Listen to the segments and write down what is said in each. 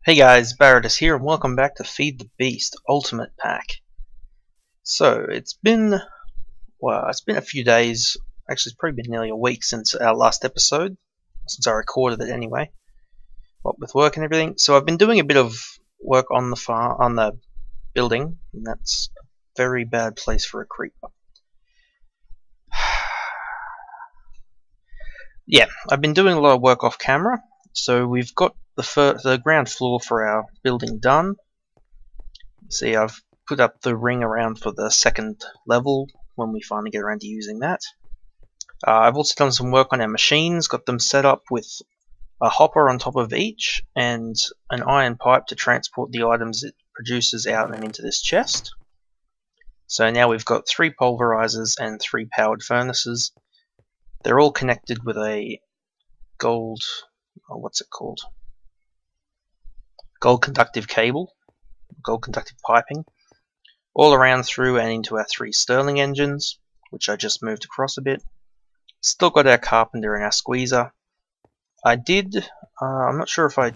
Hey guys, Barrettus here and welcome back to Feed the Beast Ultimate Pack. So it's been a few days, actually it's probably been nearly a week since our last episode, since I recorded it anyway, what with work and everything. So I've been doing a bit of work on the farm, on the building, and that's a very bad place for a creeper. Yeah, I've been doing a lot of work off camera, so we've got the ground floor for our building done. See, I've put up the ring around for the second level when we finally get around to using that. I've also done some work on our machines, got them set up with a hopper on top of each and an iron pipe to transport the items it produces out and into this chest. So now we've got 3 pulverizers and 3 powered furnaces. They're all connected with a gold, what's it called? Gold conductive cable, gold conductive piping, all around through and into our 3 Stirling engines, which I just moved across a bit. Still got our carpenter and our squeezer. I'm not sure if I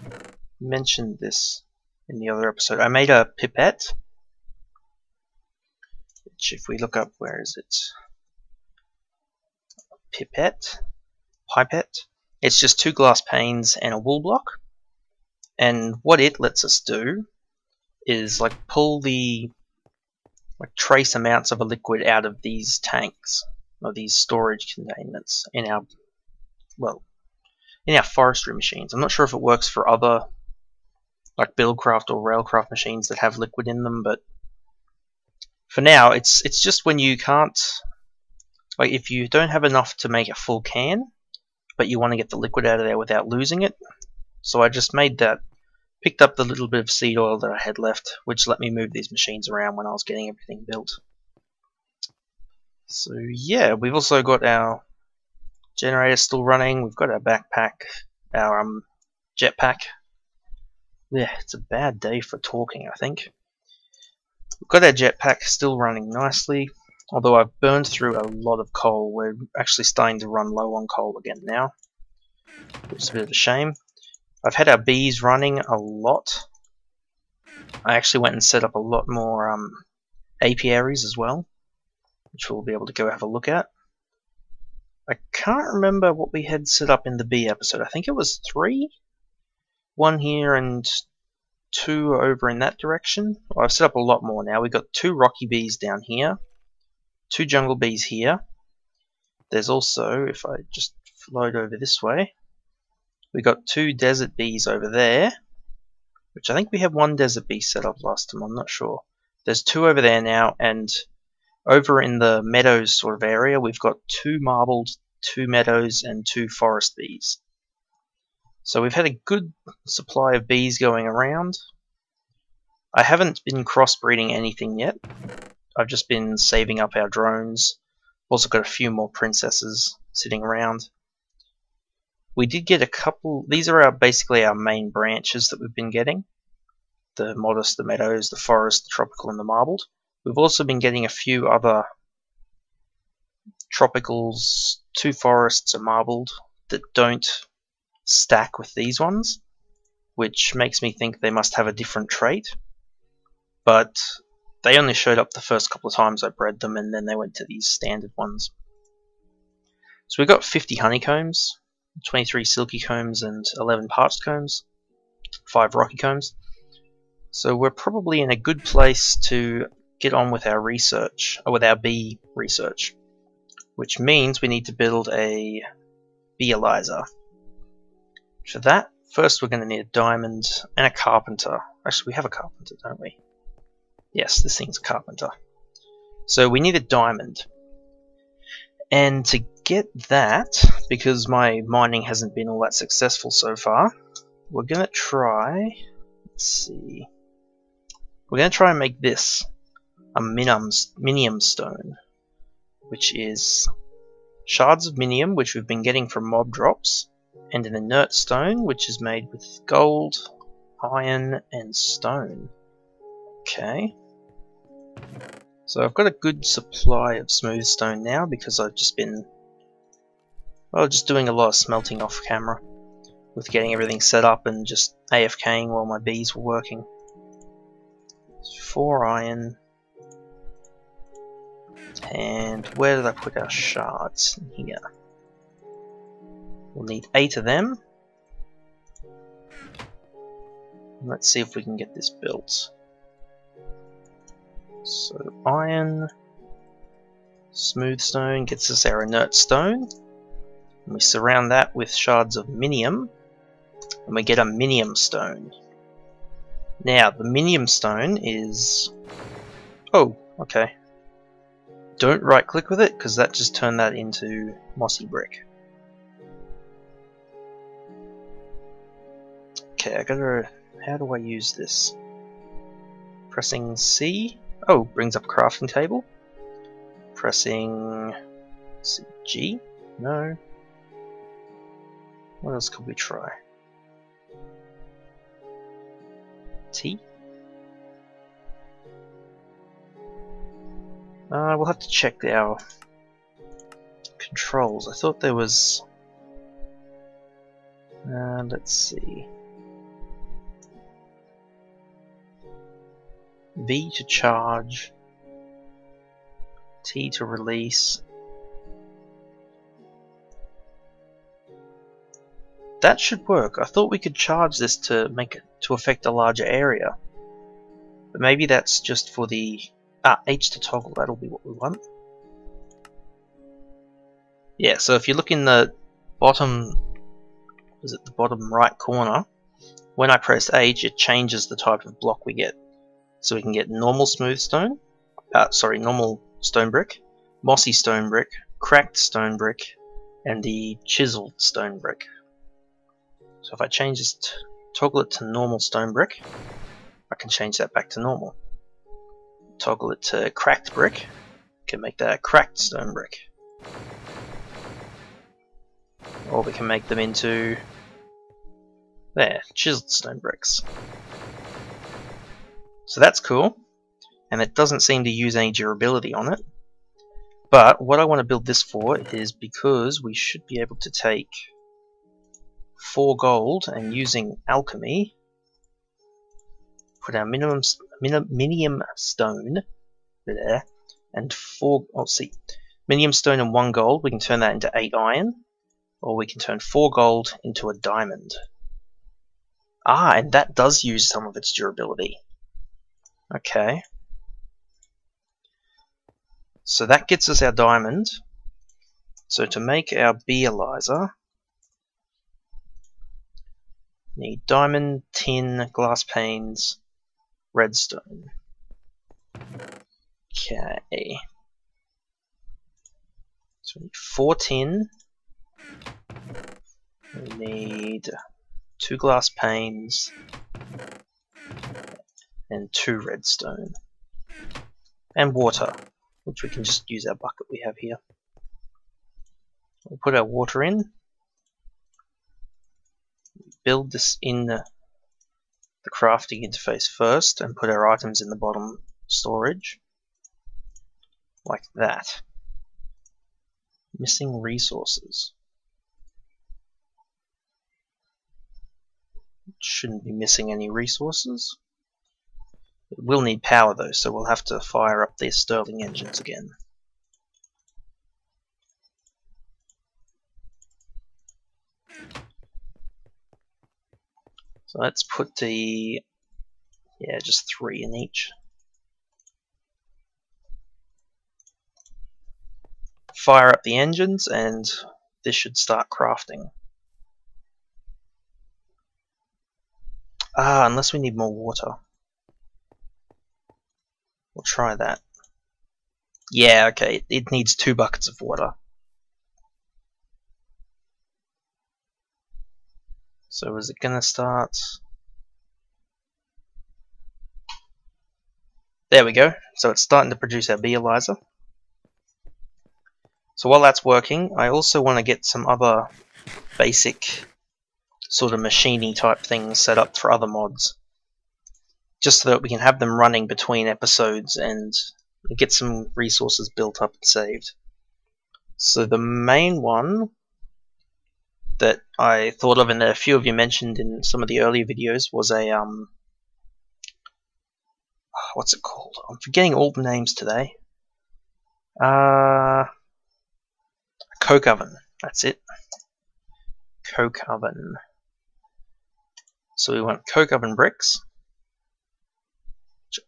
mentioned this in the other episode, I made a pipette, which if we look up, where is it? Pipette. It's just 2 glass panes and a wool block. And what it lets us do is pull the trace amounts of a liquid out of these tanks or these storage containments in our forestry machines. I'm not sure if it works for other Buildcraft or Railcraft machines that have liquid in them, but for now it's just when you can't, if you don't have enough to make a full can, but you want to get the liquid out of there without losing it. So I just made that, picked up the little bit of seed oil that I had left, which let me move these machines around when I was getting everything built. So yeah, we've also got our generator still running, we've got our backpack, our jetpack. Yeah, it's a bad day for talking, I think. We've got our jetpack still running nicely, although I've burned through a lot of coal. We're actually starting to run low on coal again now, which is a bit of a shame. I've had our bees running a lot. I actually went and set up a lot more apiaries as well, which we'll be able to go have a look at. I can't remember what we had set up in the bee episode. I think it was 3. 1 here and 2 over in that direction. Well, I've set up a lot more now. We've got 2 rocky bees down here, 2 jungle bees here. There's also, if I just float over this way, we got 2 desert bees over there, which I think we had 1 desert bee set up last time, I'm not sure. There's 2 over there now, and over in the meadows sort of area we've got 2 marbled, 2 meadows, and 2 forest bees. So we've had a good supply of bees going around. I haven't been crossbreeding anything yet. I've just been saving up our drones. Also got a few more princesses sitting around. We did get a couple. These are basically our main branches that we've been getting. The modest, the meadows, the forest, the tropical, and the marbled. We've also been getting a few other tropicals, 2 forests, a marbled, that don't stack with these ones, which makes me think they must have a different trait. But they only showed up the first couple of times I bred them, and then they went to these standard ones. So we've got 50 honeycombs, 23 silky combs, and 11 parched combs, 5 rocky combs. So we're probably in a good place to get on with our research, or with our bee research, which means we need to build a Beealyzer. For that, first we're going to need a diamond and a carpenter. Actually, we have a carpenter, don't we? Yes, this thing's a carpenter. So we need a diamond. And to get that, because my mining hasn't been all that successful so far, we're going to try, let's see, we're going to try and make this a minium stone, which is shards of minium, which we've been getting from mob drops, and an inert stone, which is made with gold, iron, and stone. Okay. So I've got a good supply of smooth stone now because I've just been, just doing a lot of smelting off camera. with getting everything set up and just AFKing while my bees were working. 4 iron. And where did I put our shards? In here. We'll need 8 of them. Let's see if we can get this built. So iron, smooth stone gets us our inert stone. And we surround that with shards of minium, and we get a minium stone. Now the minium stone is... oh, okay. Don't right click with it, because that just turned that into mossy brick. Okay, I gotta... how do I use this? Pressing C. Oh, brings up crafting table. Pressing G. No. What else could we try? T. We'll have to check our controls. I thought there was... let's see. V to charge, T to release. That should work. I thought we could charge this to make it to affect a larger area, but maybe that's just for the H to toggle. That'll be what we want. Yeah. So if you look in the bottom, is it the bottom right corner? When I press H, it changes the type of block we get. So we can get normal smooth stone, normal stone brick, mossy stone brick, cracked stone brick, and the chiseled stone brick. So if I change this, toggle it to normal stone brick, I can change that back to normal. Toggle it to cracked brick, can make that a cracked stone brick. Or we can make them into, there, chiseled stone bricks. So that's cool, and it doesn't seem to use any durability on it. But what I want to build this for is because we should be able to take 4 gold and using alchemy, put our minium stone there, and 4. Let's see, minium stone and 1 gold. We can turn that into 8 iron, or we can turn 4 gold into a diamond. And that does use some of its durability. Okay, so that gets us our diamond. So to make our Beealyzer, need diamond, tin, glass panes, redstone. Okay, so we need 4 tin, we need 2 glass panes, and 2 redstone, and water, which we can just use our bucket we have here. We'll put our water in, build this in the crafting interface first, and put our items in the bottom storage, like that. Missing resources. Shouldn't be missing any resources. It will need power though, so we'll have to fire up these Stirling engines again. So let's put the, just 3 in each. Fire up the engines and this should start crafting. Unless we need more water. We'll try that. Yeah, okay, it needs 2 buckets of water. So is it gonna start? There we go. So it's starting to produce our Beealyzer. So while that's working, I also want to get some other basic sort of machiney type things set up for other mods, just so that we can have them running between episodes and get some resources built up and saved. So the main one that I thought of, and that a few of you mentioned in some of the earlier videos, was a what's it called? I'm forgetting all the names today. A coke oven. That's it. Coke oven. So we want coke oven bricks.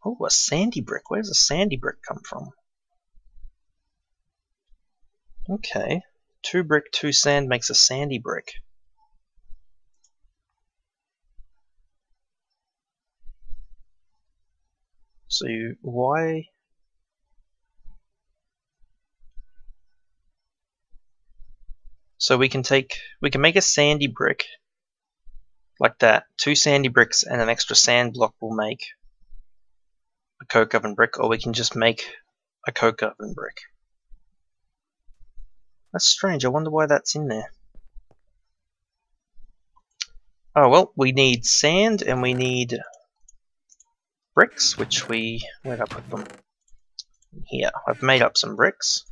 Oh, a sandy brick. Where does a sandy brick come from? Okay. 2 brick, 2 sand makes a sandy brick. So why? So we can make a sandy brick like that. 2 sandy bricks and an extra sand block will make a coke oven brick, or we can just make a coke oven brick. That's strange. I wonder why that's in there. Oh well, we need sand and we need bricks, which where did I put them? Here. I've made up some bricks.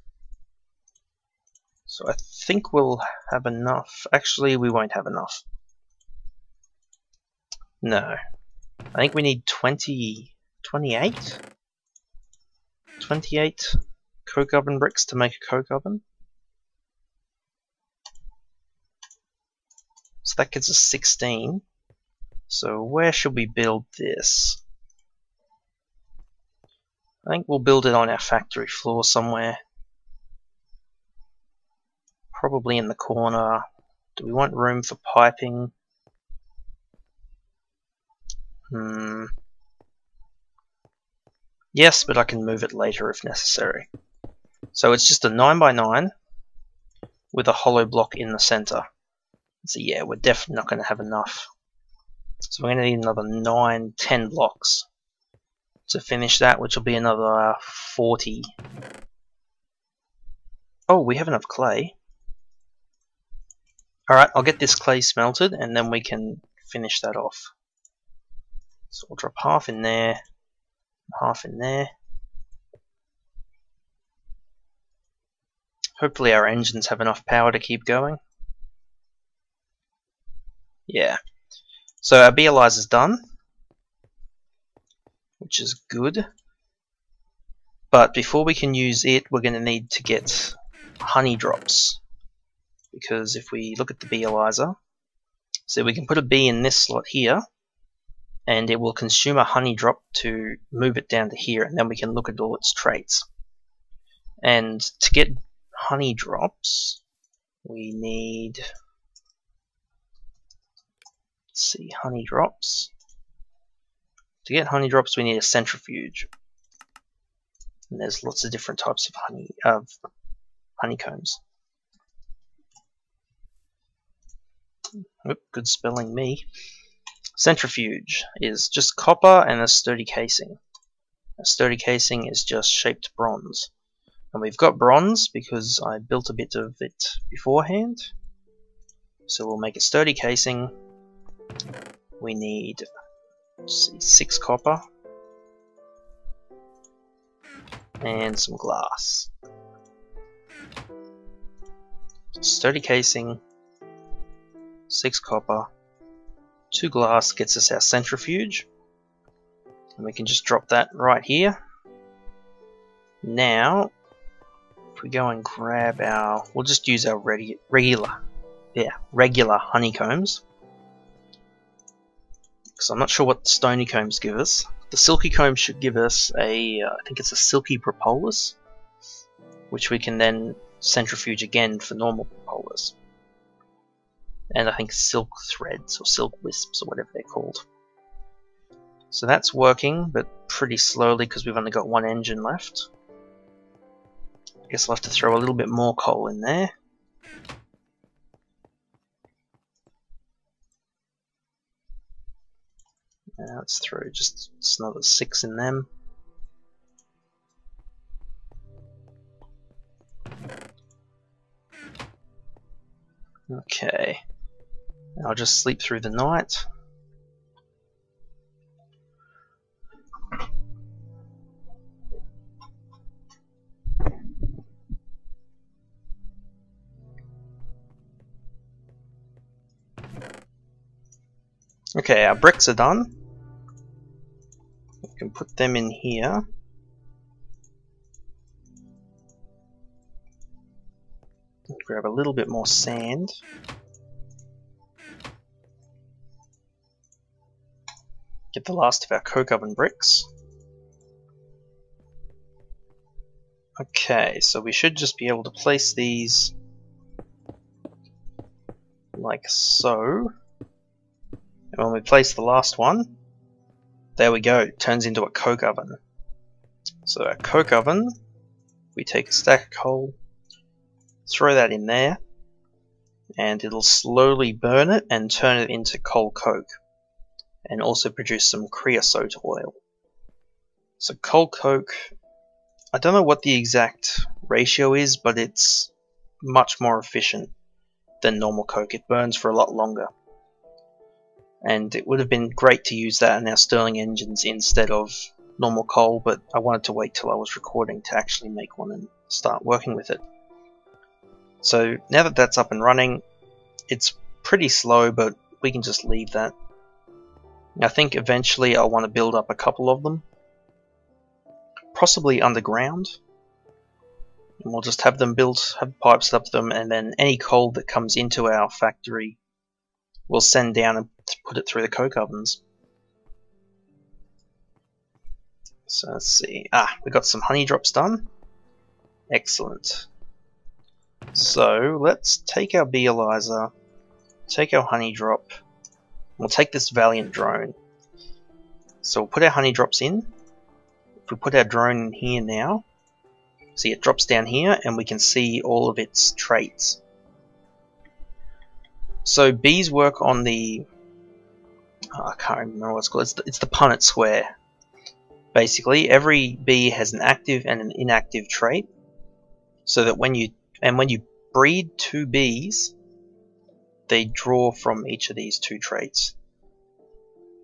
So I think we'll have enough. Actually, we won't have enough. No. I think we need 28? 28 coke oven bricks to make a coke oven. So that gets us 16. So where should we build this? I think we'll build it on our factory floor somewhere. Probably in the corner. Do we want room for piping? Yes, but I can move it later if necessary. So it's just a 9x9 with a hollow block in the center. So yeah, we're definitely not going to have enough. So we're going to need another 9, 10 blocks to finish that, which will be another 40. Oh, we have enough clay. Alright, I'll get this clay smelted and then we can finish that off. So we'll drop half in there, half in there. Hopefully our engines have enough power to keep going. Yeah. So our Beealyzer's done, which is good. But before we can use it, we're going to need to get honey drops. Because if we look at the Beealyzer, so we can put a bee in this slot here, and it will consume a honey drop to move it down to here, and then we can look at all its traits. And to get honey drops, we need, let's see, honey drops. To get honey drops, we need a centrifuge. And there's lots of different types of honeycombs. Oop, good spelling, me. Centrifuge is just copper and a sturdy casing. A sturdy casing is just shaped bronze. And we've got bronze because I built a bit of it beforehand. So we'll make a sturdy casing. We need, let's see, 6 copper and some glass. Sturdy casing, 6 copper, 2 glass gets us our centrifuge, and we can just drop that right here. Now, if we go and grab our, we'll just use our regular honeycombs, because I'm not sure what the stony combs give us. The silky comb should give us I think it's a silky propolis, which we can then centrifuge again for normal propolis. And I think silk threads or silk wisps or whatever they're called. So that's working, but pretty slowly because we've only got 1 engine left. I guess I'll have to throw a little bit more coal in there. Now let's throw just another 6 in them. Okay. I'll just sleep through the night. Okay, our bricks are done. We can put them in here. Grab a little bit more sand. Get the last of our coke oven bricks. Okay, so we should just be able to place these like so. And when we place the last one, there we go, it turns into a coke oven. So our coke oven, we take a stack of coal, throw that in there, and it'll slowly burn it and turn it into coal coke, and also produce some creosote oil. So coal coke, I don't know what the exact ratio is, but it's much more efficient than normal coke. It burns for a lot longer. And it would have been great to use that in our Stirling engines instead of normal coal, but I wanted to wait till I was recording to actually make one and start working with it. So now that that's up and running, it's pretty slow, but we can just leave that. I think eventually I'll want to build up a couple of them, possibly underground, and we'll just have them built, have pipes up to them, and then any coal that comes into our factory we'll send down and put it through the coke ovens. So let's see. We got some honey drops done. Excellent. So let's take our Beealyzer, take our honey drop. We'll take this Valiant drone. So we'll put our honey drops in. If we put our drone in here now, see it drops down here and we can see all of its traits. So bees work on the, I can't remember what it's called, it's the Punnett square. Basically, every bee has an active and an inactive trait, so that when you breed two bees, they draw from each of these two traits.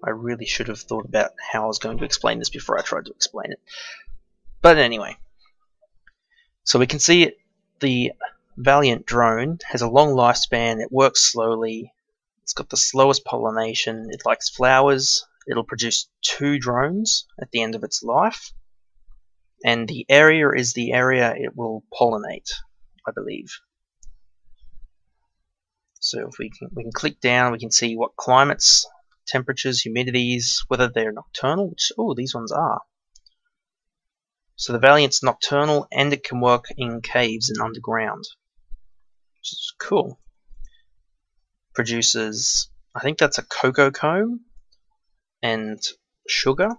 I really should have thought about how I was going to explain this before I tried to explain it. But anyway, so we can see it, the Valiant drone has a long lifespan, it works slowly, it's got the slowest pollination, it likes flowers, it'll produce 2 drones at the end of its life, and the area is the area it will pollinate, I believe. So if we can click down, we can see what climates, temperatures, humidities, whether they're nocturnal, which, these ones are. So the Valiant's nocturnal and it can work in caves and underground, which is cool. Produces, I think that's a cocoa comb and sugar,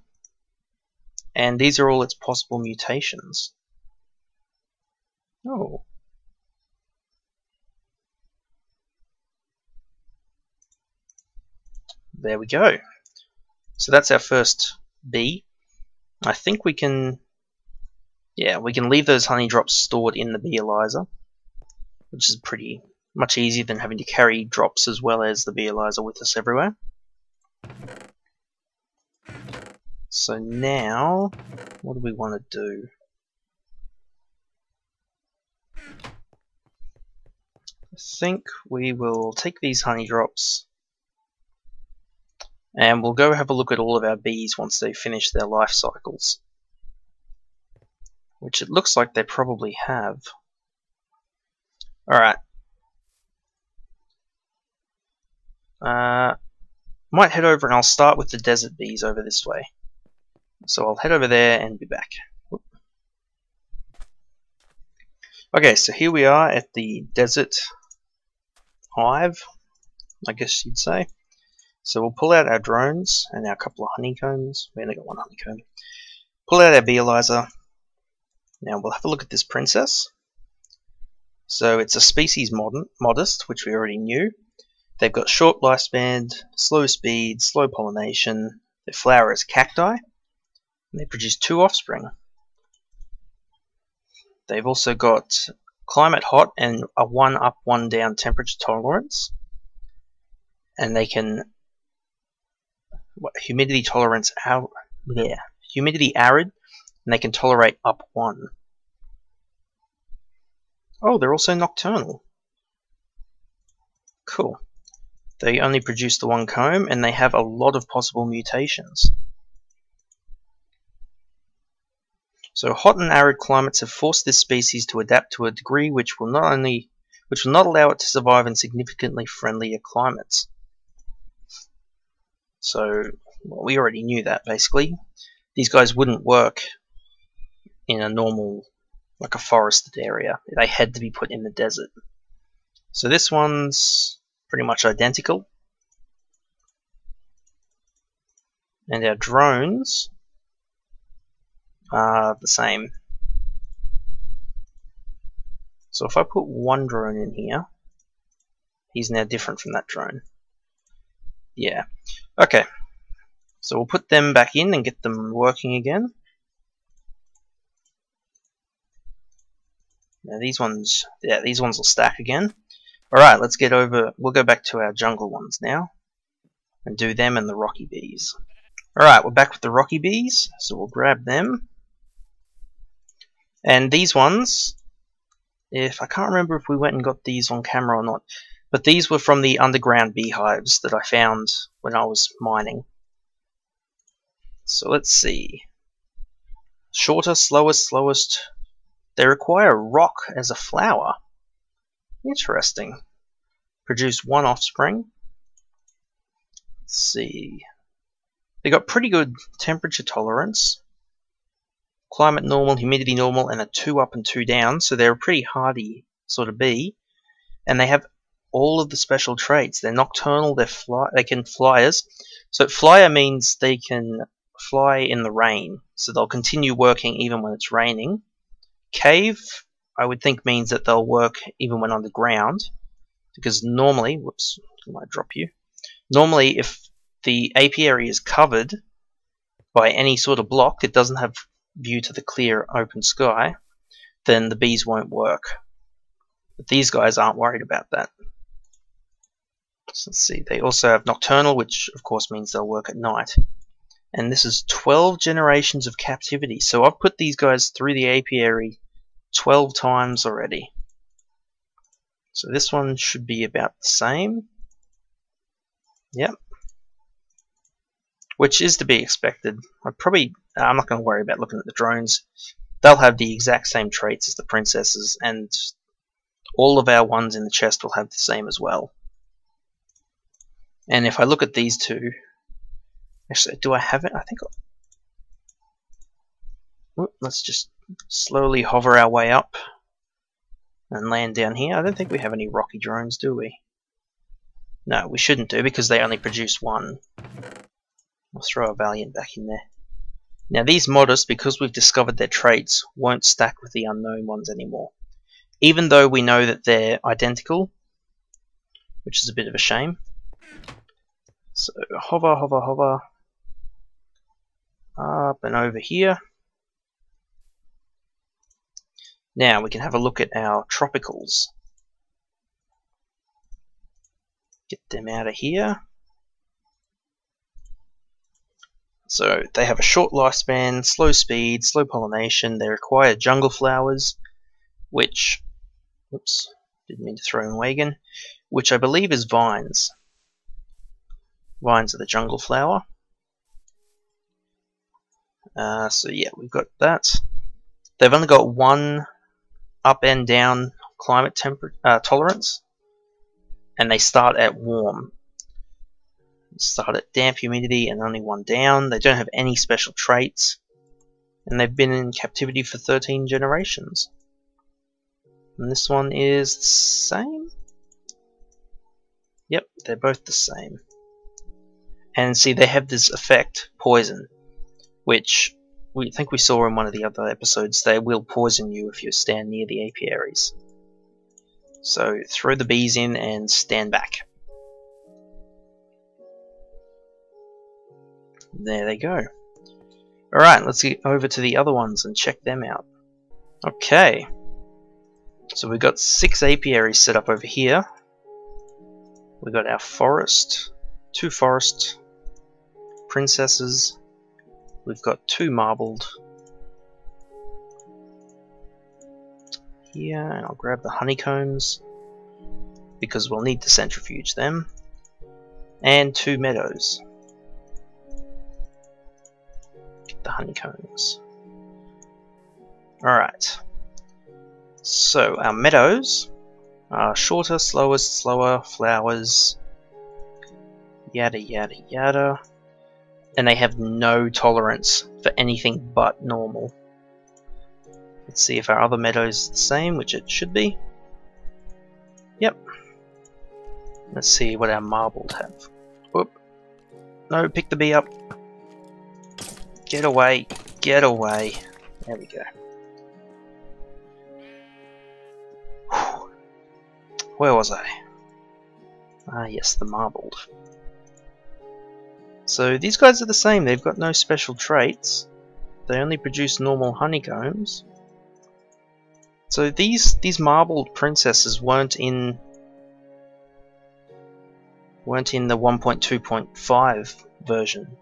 and these are all its possible mutations. Oh. There we go. So that's our first bee. I think we can, we can leave those honey drops stored in the Beealyzer, which is pretty much easier than having to carry drops as well as the Beealyzer with us everywhere. So now, what do we want to do? I think we will take these honey drops and we'll go have a look at all of our bees once they finish their life cycles, which it looks like they probably have. Alright. Might head over and I'll start with the desert bees over this way. So I'll head over there and be back. Okay, so here we are at the desert hive, I guess you'd say. So we'll pull out our drones and our couple of honeycombs. We only got one honeycomb. Pull out our Beealyzer. Now we'll have a look at this princess. So it's a species modest, which we already knew. They've got short lifespan, slow speed, slow pollination. Their flower is cacti. And they produce 2 offspring. They've also got climate hot and a 1 up, 1 down temperature tolerance. And they can humidity tolerance humidity arid, and they can tolerate up 1. Oh, they're also nocturnal. Cool. They only produce the one comb, and they have a lot of possible mutations. So hot and arid climates have forced this species to adapt to a degree which will not allow it to survive in significantly friendlier climates. So, well, we already knew that, basically. These guys wouldn't work in a normal, like a forested area. They had to be put in the desert. So this one's pretty much identical. And our drones are the same. So if I put one drone in here, he's now different from that drone. Yeah. Okay. So we'll put them back in and get them working again. Now these ones, yeah, these ones will stack again. Alright, let's get over, we'll go back to our jungle ones now and do them and the rocky bees. Alright, we're back with the rocky bees, so we'll grab them. And these ones, I can't remember if we went and got these on camera or not, but these were from the underground beehives that I found when I was mining. So let's see. Shorter, slowest. They require rock as a flower. Interesting. Produce one offspring. Let's see. They got pretty good temperature tolerance. Climate normal, humidity normal, and a 2 up and 2 down, so they're a pretty hardy sort of bee. And they have all of the special traits. They're nocturnal, they can flyers. So flyer means they can fly in the rain, so they'll continue working even when it's raining. Cave, I would think, means that they'll work even when underground, because normally, whoops, I might drop you. Normally, if the apiary is covered by any sort of block that doesn't have view to the clear open sky, then the bees won't work. But these guys aren't worried about that. So let's see, they also have nocturnal, which of course means they'll work at night. And this is 12 generations of captivity. So I've put these guys through the apiary 12 times already. So this one should be about the same. Yep. Which is to be expected. I'm not going to worry about looking at the drones. They'll have the exact same traits as the princesses, and all of our ones in the chest will have the same as well. And if I look at these two, actually, do I have it? I think let's just slowly hover our way up and land down here. I don't think we have any rocky drones, do we? No, we shouldn't do, because they only produce one. I'll throw a Valiant back in there. Now these modest, because we've discovered their traits, won't stack with the unknown ones anymore. Even though we know that they're identical, which is a bit of a shame. So hover, hover, hover. Up and over here. Now we can have a look at our tropicals. Get them out of here. So they have a short lifespan, slow speed, slow pollination. They require jungle flowers, which, oops, didn't mean to throw them away again, which I believe is vines. Vines are the jungle flower. So yeah, we've got that. They've only got one up and down climate tolerance, and they start at warm. Start at damp, humidity, and only one down. They don't have any special traits, and they've been in captivity for 13 generations. And this one is the same? Yep, they're both the same. And see, they have this effect, poison, which we think we saw in one of the other episodes. They will poison you if you stand near the apiaries. So throw the bees in and stand back. There they go. Alright, let's get over to the other ones and check them out. Okay. So we've got 6 apiaries set up over here. We've got our forest, 2 forest princesses. We've got 2 marbled here, and I'll grab the honeycombs because we'll need to centrifuge them. And 2 meadows. Get the honeycombs. Alright. So our meadows are shorter, slower flowers, yada yada yada. And they have no tolerance for anything but normal. Let's see if our other meadow is the same, which it should be. Yep. Let's see what our marbled have. Whoop. No, pick the bee up. Get away. Get away. There we go. Whew. Where was I? Ah, yes, the marbled. So these guys are the same. They've got no special traits. They only produce normal honeycombs. So these marbled princesses weren't in the 1.2.5 version.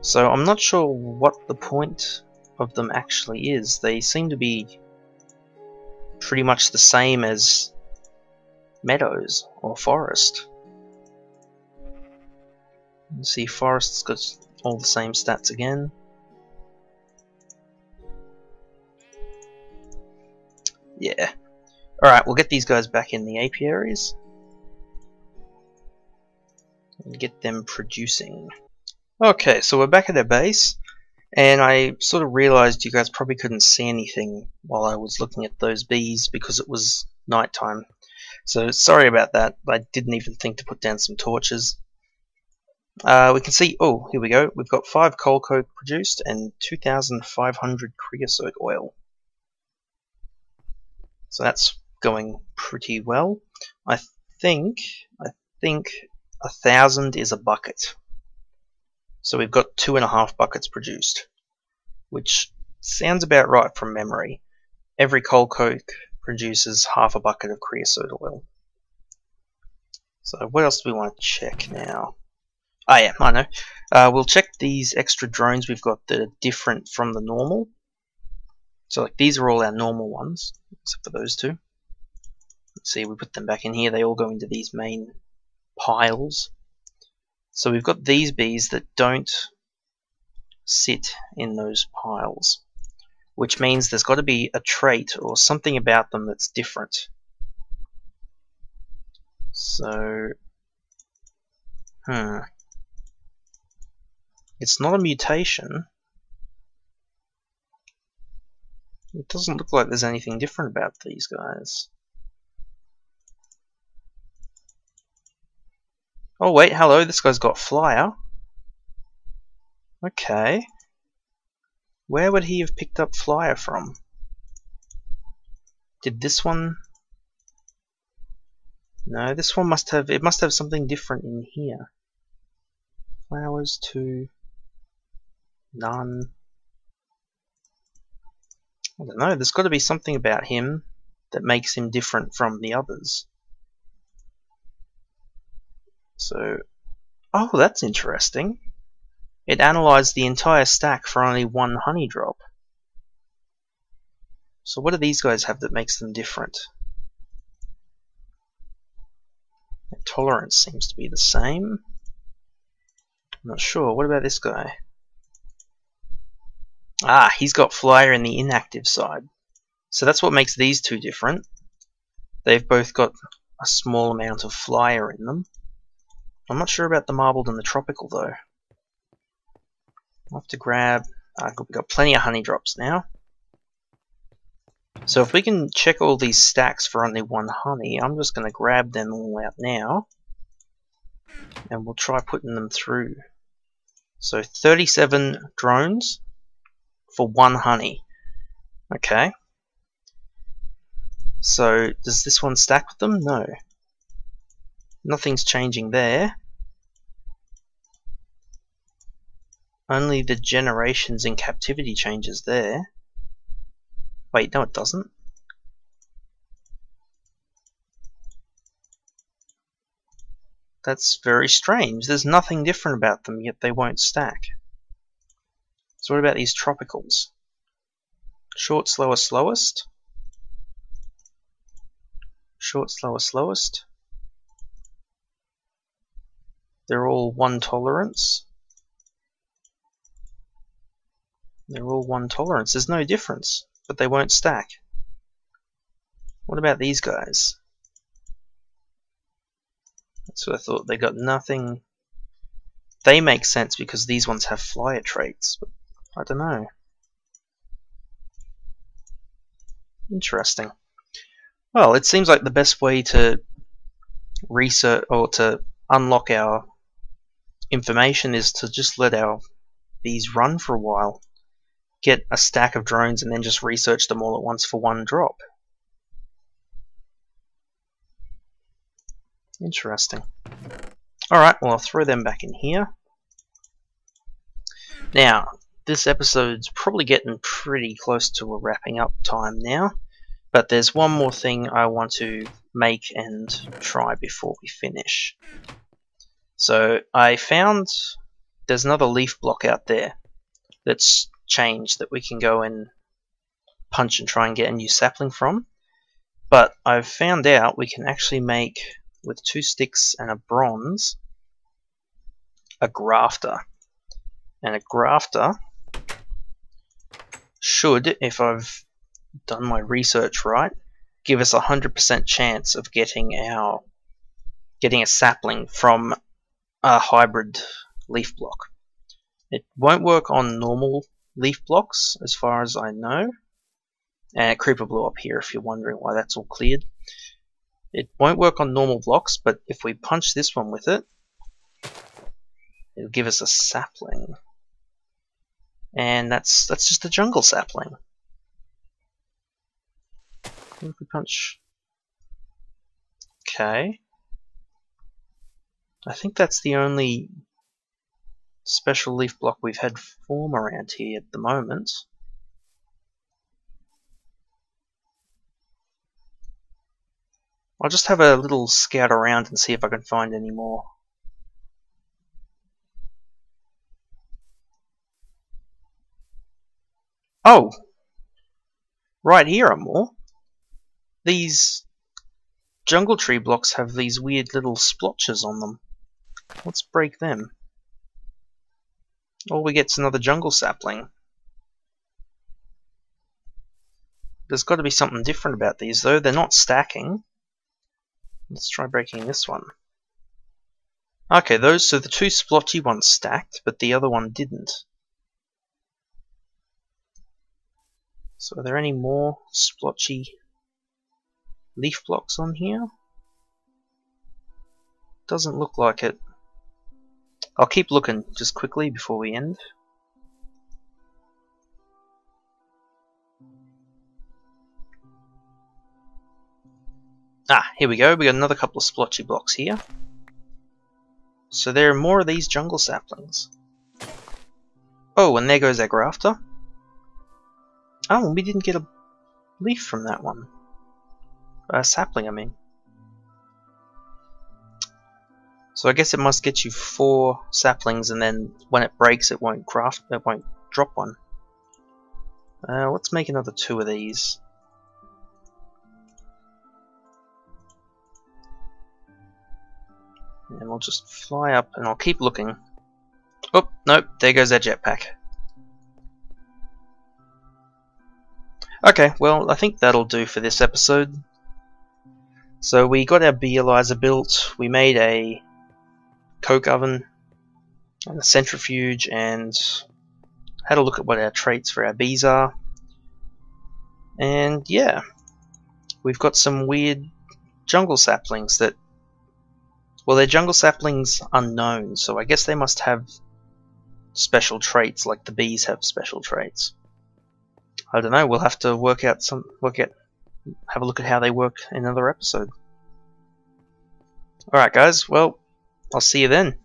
So I'm not sure what the point of them actually is. They seem to be pretty much the same as meadows or forest. You see, forest's got all the same stats again. Yeah. Alright, we'll get these guys back in the apiaries and get them producing. Okay, so we're back at our base, and I sort of realized you guys probably couldn't see anything while I was looking at those bees because it was nighttime. So sorry about that. I didn't even think to put down some torches. We can see, oh, here we go. We've got 5 coal coke produced and 2,500 creosote oil. So that's going pretty well. I think 1,000 is a bucket. So we've got 2.5 buckets produced, which sounds about right from memory. Every coal coke produces half a bucket of creosote oil. So what else do we want to check now? Ah, yeah, I know. We'll check these extra drones we've got that are different from the normal. So like these are all our normal ones, except for those two. Let's see, we put them back in here. They all go into these main piles. So we've got these bees that don't sit in those piles, which means there's got to be a trait or something about them that's different. So, it's not a mutation. It doesn't look like there's anything different about these guys. Oh wait, hello, this guy's got flyer. Okay. Where would he have picked up flyer from? Did this one... No, this one must have... It must have something different in here. Flowers to... None. I don't know, there's got to be something about him that makes him different from the others. So... Oh, that's interesting. It analysed the entire stack for only 1 honey drop. So what do these guys have that makes them different? Their tolerance seems to be the same. I'm not sure. What about this guy? Ah, he's got flyer in the inactive side. So that's what makes these two different. They've both got a small amount of flyer in them. I'm not sure about the marbled and the tropical though. I'll have to grab... we've got plenty of honey drops now. So if we can check all these stacks for only 1 honey, I'm just going to grab them all out now. And we'll try putting them through. So 37 drones for 1 honey. Okay. So does this one stack with them? No. Nothing's changing there. Only the generations in captivity changes there. Wait, no it doesn't. That's very strange. There's nothing different about them, yet they won't stack. So what about these tropicals? Short, slower, slowest. Short, slower, slowest. They're all 1 tolerance. They're all 1 tolerance. There's no difference, but they won't stack. What about these guys? That's what I thought. They got nothing. They make sense because these ones have flyer traits, but I don't know. Interesting. Well, it seems like the best way to research or to unlock our information is to just let our bees run for a while. Get a stack of drones and then just research them all at once for 1 drop. Interesting. Alright, well I'll throw them back in here. Now, this episode's probably getting pretty close to a wrapping up time now, but there's one more thing I want to make and try before we finish. So I found there's another leaf block out there that's changed that we can go and punch and try and get a new sapling from, but I've found out we can actually make, with 2 sticks and a bronze, a grafter. And a grafter should, if I've done my research right, give us a 100% chance of getting a sapling from a hybrid leaf block. It won't work on normal leaf blocks as far as I know. And a creeper blew up here if you're wondering why that's all cleared. It won't work on normal blocks, but if we punch this one with it, it'll give us a sapling. And that's just a jungle sapling. What if we punch? Okay. I think that's the only special leaf block we've had form around here at the moment. I'll just have a little scout around and see if I can find any more. Oh! Right here are more. These jungle tree blocks have these weird little splotches on them. Let's break them. All we get's another jungle sapling. There's got to be something different about these though. They're not stacking. Let's try breaking this one. Okay, so the 2 splotchy ones stacked, but the other one didn't. So are there any more splotchy leaf blocks on here? Doesn't look like it. I'll keep looking just quickly before we end. Ah, here we go. We got another couple of splotchy blocks here. So there are more of these jungle saplings. Oh, and there goes our grafter. Oh, we didn't get a leaf from that one. A sapling, I mean. So I guess it must get you 4 saplings, and then when it breaks, it won't drop one. Let's make another 2 of these. And we'll just fly up, and I'll keep looking. Oh, nope, there goes our jetpack. Okay, well, I think that'll do for this episode. So we got our Beealyzer built, we made a coke oven, and a centrifuge, and had a look at what our traits for our bees are. And yeah, we've got some weird jungle saplings that, well, they're jungle saplings unknown, so I guess they must have special traits like the bees have special traits. I don't know, we'll have to have a look at how they work in another episode. Alright guys, well, I'll see you then.